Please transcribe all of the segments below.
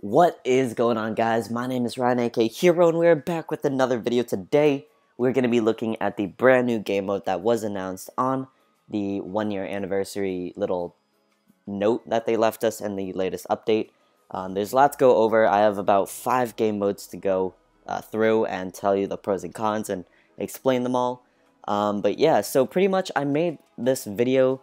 What is going on, guys? My name is Ryan, aka Hero, and we're back with another video. Today, we're going to be looking at the brand new game mode that was announced on the 1-year anniversary little note that they left us in the latest update. There's lots to go over. I have about 5 game modes to go through and tell you the pros and cons and explain them all. But yeah, so pretty much I made this video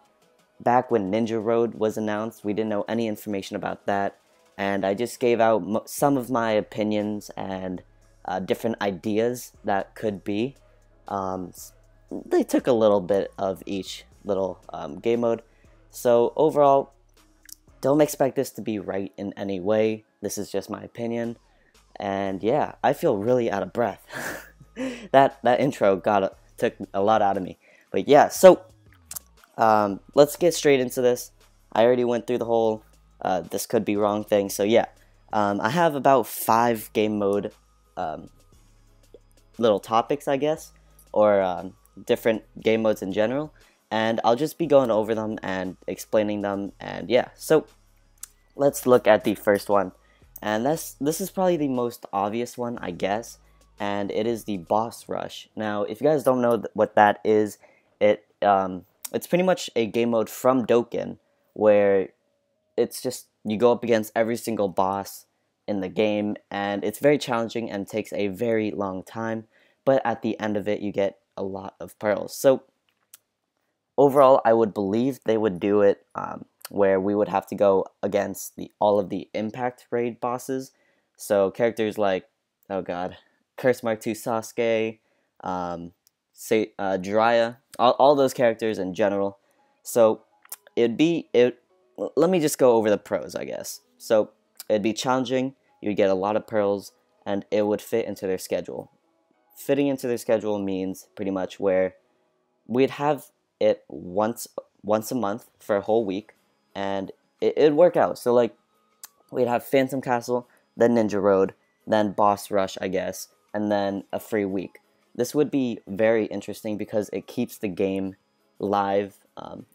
back when Ninja Road was announced. We didn't know any information about that. And I just gave out some of my opinions and different ideas that could be. They took a little bit of each little game mode. So overall, don't expect this to be right in any way. This is just my opinion. And yeah, I feel really out of breath. that intro took a lot out of me. But yeah, so let's get straight into this. I already went through the whole this could be wrong thing. So yeah, I have about 5 game mode little topics, I guess, or different game modes in general, and I'll just be going over them and explaining them. And yeah, so let's look at the first one, and this is probably the most obvious one, I guess, and it is the boss rush. Now, if you guys don't know what that is, it's pretty much a game mode from Dokkan where it's just you go up against every single boss in the game, and it's very challenging and takes a very long time, but at the end of it you get a lot of pearls. So overall, I would believe they would do it where we would have to go against all of the impact raid bosses, so characters like, oh god, Curse Mark 2 Sasuke, Jiraiya, all those characters in general. So let me just go over the pros, I guess. So it'd be challenging, you'd get a lot of pearls, and it would fit into their schedule. Fitting into their schedule means pretty much where we'd have it once a month for a whole week, and it'd work out. So like, we'd have Phantom Castle, then Ninja Road, then Boss Rush, I guess, and then a free week. This would be very interesting because it keeps the game live.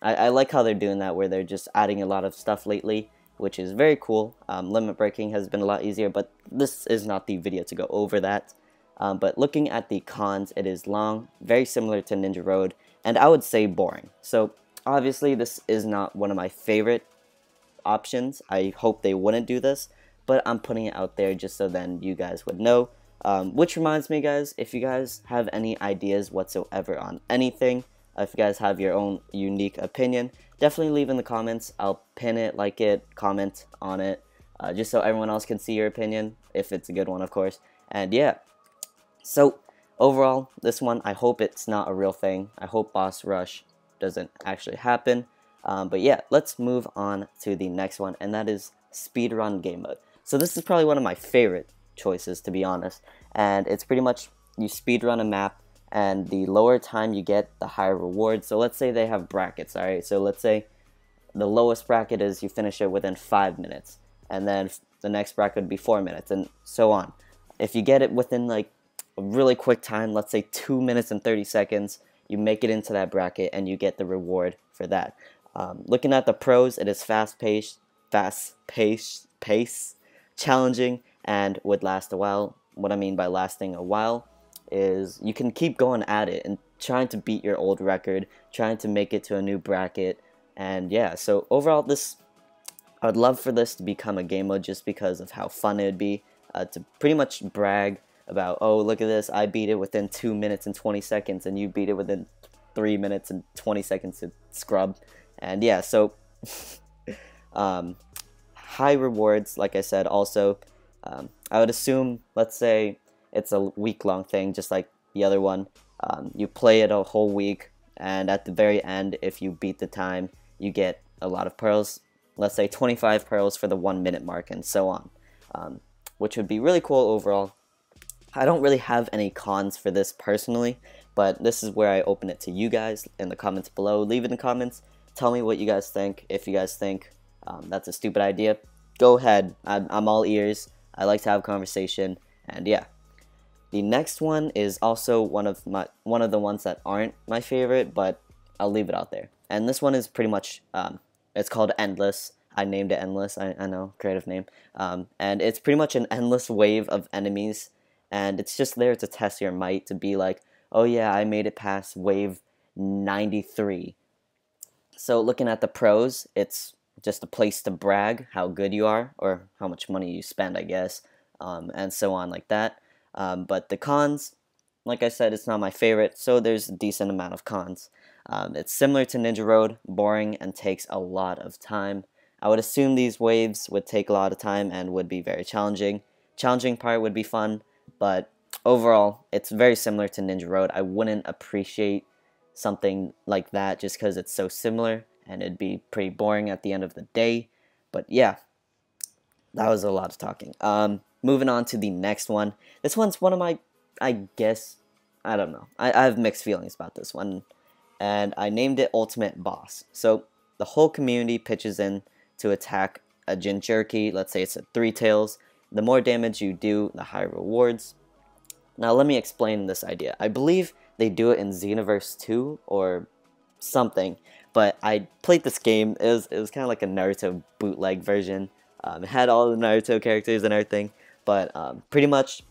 I like how they're doing that, where they're just adding a lot of stuff lately, which is very cool. Limit breaking has been a lot easier, but this is not the video to go over that. But looking at the cons, it is long, very similar to Ninja Road, and I would say boring. So obviously this is not one of my favorite options. I hope they wouldn't do this, but I'm putting it out there just so then you guys would know. Which reminds me, guys, if you guys have any ideas whatsoever on anything, if you guys have your own unique opinion, definitely leave in the comments. I'll pin it, like it, comment on it, just so everyone else can see your opinion, if it's a good one, of course. And yeah, so overall, this one, I hope it's not a real thing. I hope Boss Rush doesn't actually happen. But yeah, let's move on to the next one, and that is Speedrun Game Mode. So this is probably one of my favorite choices, to be honest, and it's pretty much you speedrun a map, and the lower time you get, the higher reward. So let's say they have brackets, alright? So let's say the lowest bracket is you finish it within 5 minutes, and then the next bracket would be 4 minutes, and so on. If you get it within like a really quick time, let's say 2 minutes and 30 seconds, you make it into that bracket and you get the reward for that. Looking at the pros, it is fast-paced, challenging, and would last a while. What I mean by lasting a while is you can keep going at it and trying to beat your old record, trying to make it to a new bracket. And yeah, so overall, I would love for this to become a game mode just because of how fun it would be, to pretty much brag about, oh, look at this, I beat it within 2 minutes and 20 seconds and you beat it within 3 minutes and 20 seconds to scrub. And yeah, so high rewards, like I said. Also, I would assume, let's say it's a week-long thing, just like the other one. You play it a whole week, and at the very end, if you beat the time, you get a lot of pearls. Let's say 25 pearls for the 1 minute mark, and so on, which would be really cool overall. I don't really have any cons for this personally, but this is where I open it to you guys in the comments below. Leave it in the comments. Tell me what you guys think. If you guys think that's a stupid idea, go ahead. I'm all ears. I like to have a conversation, and yeah. The next one is also one of the ones that aren't my favorite, but I'll leave it out there. And this one is pretty much, it's called Endless. I named it Endless. I know, creative name. And it's pretty much an endless wave of enemies, and it's just there to test your might, to be like, oh yeah, I made it past wave 93. So looking at the pros, it's just a place to brag how good you are, or how much money you spend, I guess, and so on like that. But the cons, like I said, it's not my favorite, so there's a decent amount of cons. It's similar to Ninja Road, boring and takes a lot of time. I would assume these waves would take a lot of time and would be very challenging. Challenging part would be fun, but overall, it's very similar to Ninja Road. I wouldn't appreciate something like that just because it's so similar, and it'd be pretty boring at the end of the day. But yeah, that was a lot of talking. Moving on to the next one. This one's one of my, I guess, I don't know. I have mixed feelings about this one, and I named it Ultimate Boss. So the whole community pitches in to attack a Jinchuriki. Let's say it's a Three Tails. The more damage you do, the higher rewards. Now let me explain this idea. I believe they do it in Xenoverse 2 or something, but I played this game. It was kind of like a Naruto bootleg version. It had all the Naruto characters and everything, but pretty much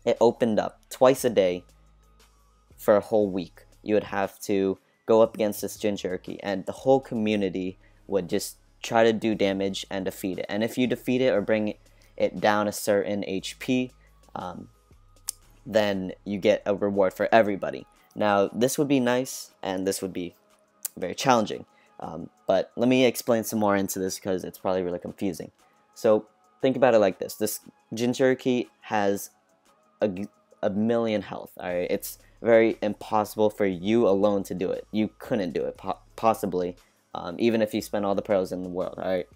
it opened up twice a day for a whole week. You would have to go up against this Jinchuriki, and the whole community would just try to do damage and defeat it. And if you defeat it or bring it down a certain HP, then you get a reward for everybody. Now, this would be nice, and this would be very challenging. But let me explain some more into this because it's probably really confusing. So, think about it like this. This Jinchuriki has a million health, alright? It's very impossible for you alone to do it. You couldn't do it, possibly, even if you spent all the pearls in the world, alright?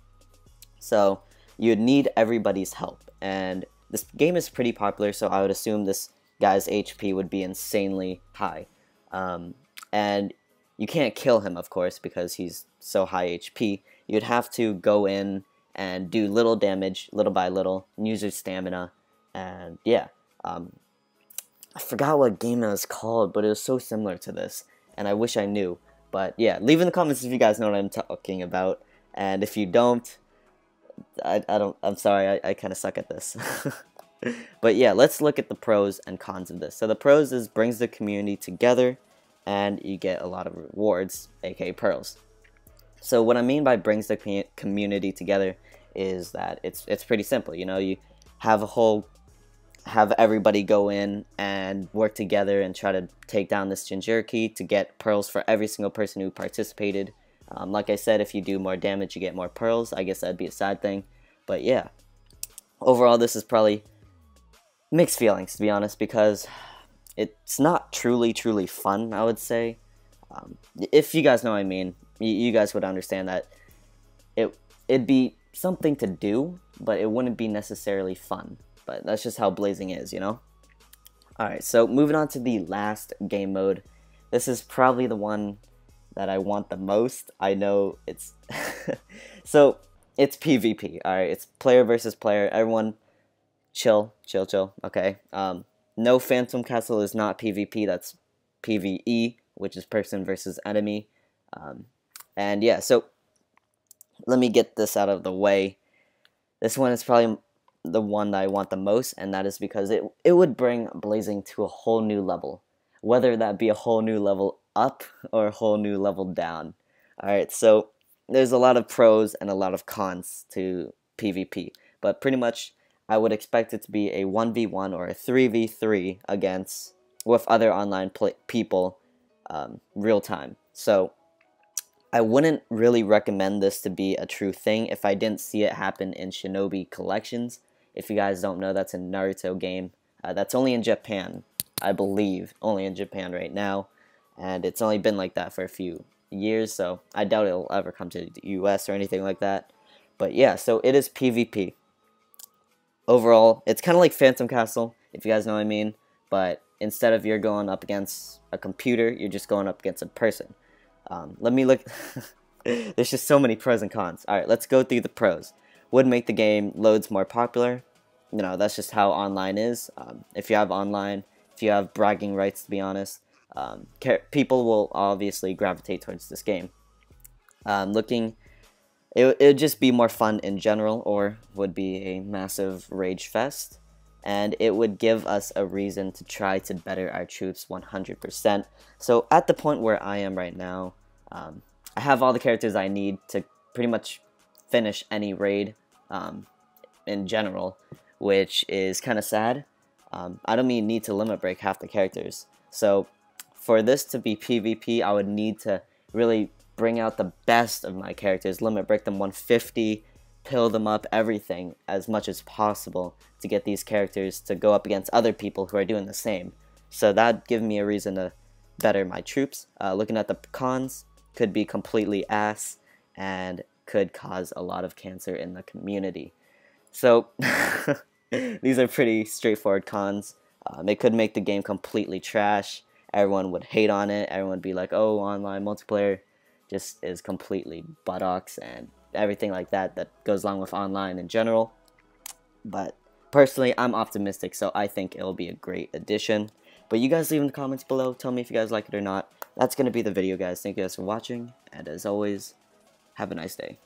So, you'd need everybody's help, and this game is pretty popular, so I would assume this guy's HP would be insanely high. And you can't kill him, of course, because he's so high HP. You'd have to go in and do little damage, little by little, and use your stamina, and yeah. I forgot what game it was called, but it was so similar to this, and I wish I knew. But yeah, leave in the comments if you guys know what I'm talking about, and if you don't, I'm sorry, I kind of suck at this. But yeah, let's look at the pros and cons of this. So the pros is brings the community together, and you get a lot of rewards, aka pearls. So what I mean by brings the community together is that it's pretty simple. You know, you have everybody go in and work together and try to take down this Jinchuriki to get pearls for every single person who participated. Like I said, if you do more damage, you get more pearls. I guess that'd be a side thing. But yeah, overall, this is probably mixed feelings, to be honest, because it's not truly fun, I would say. If you guys know what I mean, you guys would understand that it'd be something to do, but it wouldn't be necessarily fun. But that's just how Blazing is, you know? Alright, so moving on to the last game mode. This is probably the one that I want the most. I know it's... So, it's PvP, alright? It's player versus player. Everyone, chill, okay? No, Phantom Castle is not PvP, that's PvE, which is person versus enemy. And yeah, so let me get this out of the way. This one is probably the one that I want the most, and that is because it would bring Blazing to a whole new level. Whether that be a whole new level up or a whole new level down. Alright, so there's a lot of pros and a lot of cons to PvP, but pretty much I would expect it to be a 1v1 or a 3v3 against with other online people real time. So I wouldn't really recommend this to be a true thing if I didn't see it happen in Shinobi Collections. If you guys don't know, that's a Naruto game that's only in Japan, I believe, only in Japan right now, and it's only been like that for a few years, so I doubt it'll ever come to the US or anything like that. But yeah, so it is PvP. Overall, it's kind of like Phantom Castle, if you guys know what I mean, but instead of you're going up against a computer, you're just going up against a person. Let me look. There's just so many pros and cons. Alright, let's go through the pros. Would make the game loads more popular. You know, that's just how online is. If you have online, if you have bragging rights, to be honest, people will obviously gravitate towards this game. Looking it would just be more fun in general, or would be a massive rage fest, and it would give us a reason to try to better our troops 100%. So at the point where I am right now, I have all the characters I need to pretty much finish any raid in general, which is kind of sad. I don't even need to limit break half the characters. So for this to be PvP, I would need to really bring out the best of my characters, limit break them 150, pill them up, everything as much as possible to get these characters to go up against other people who are doing the same. So that'd give me a reason to better my troops. Looking at the cons, could be completely ass and could cause a lot of cancer in the community. So these are pretty straightforward cons. It could make the game completely trash. Everyone would hate on it. Everyone would be like, oh, online multiplayer just is completely buttocks and everything like that that goes along with online in general. But personally, I'm optimistic, so I think it'll be a great addition. But you guys leave in the comments below. Tell me if you guys like it or not. That's going to be the video, guys. Thank you guys for watching. And as always, have a nice day.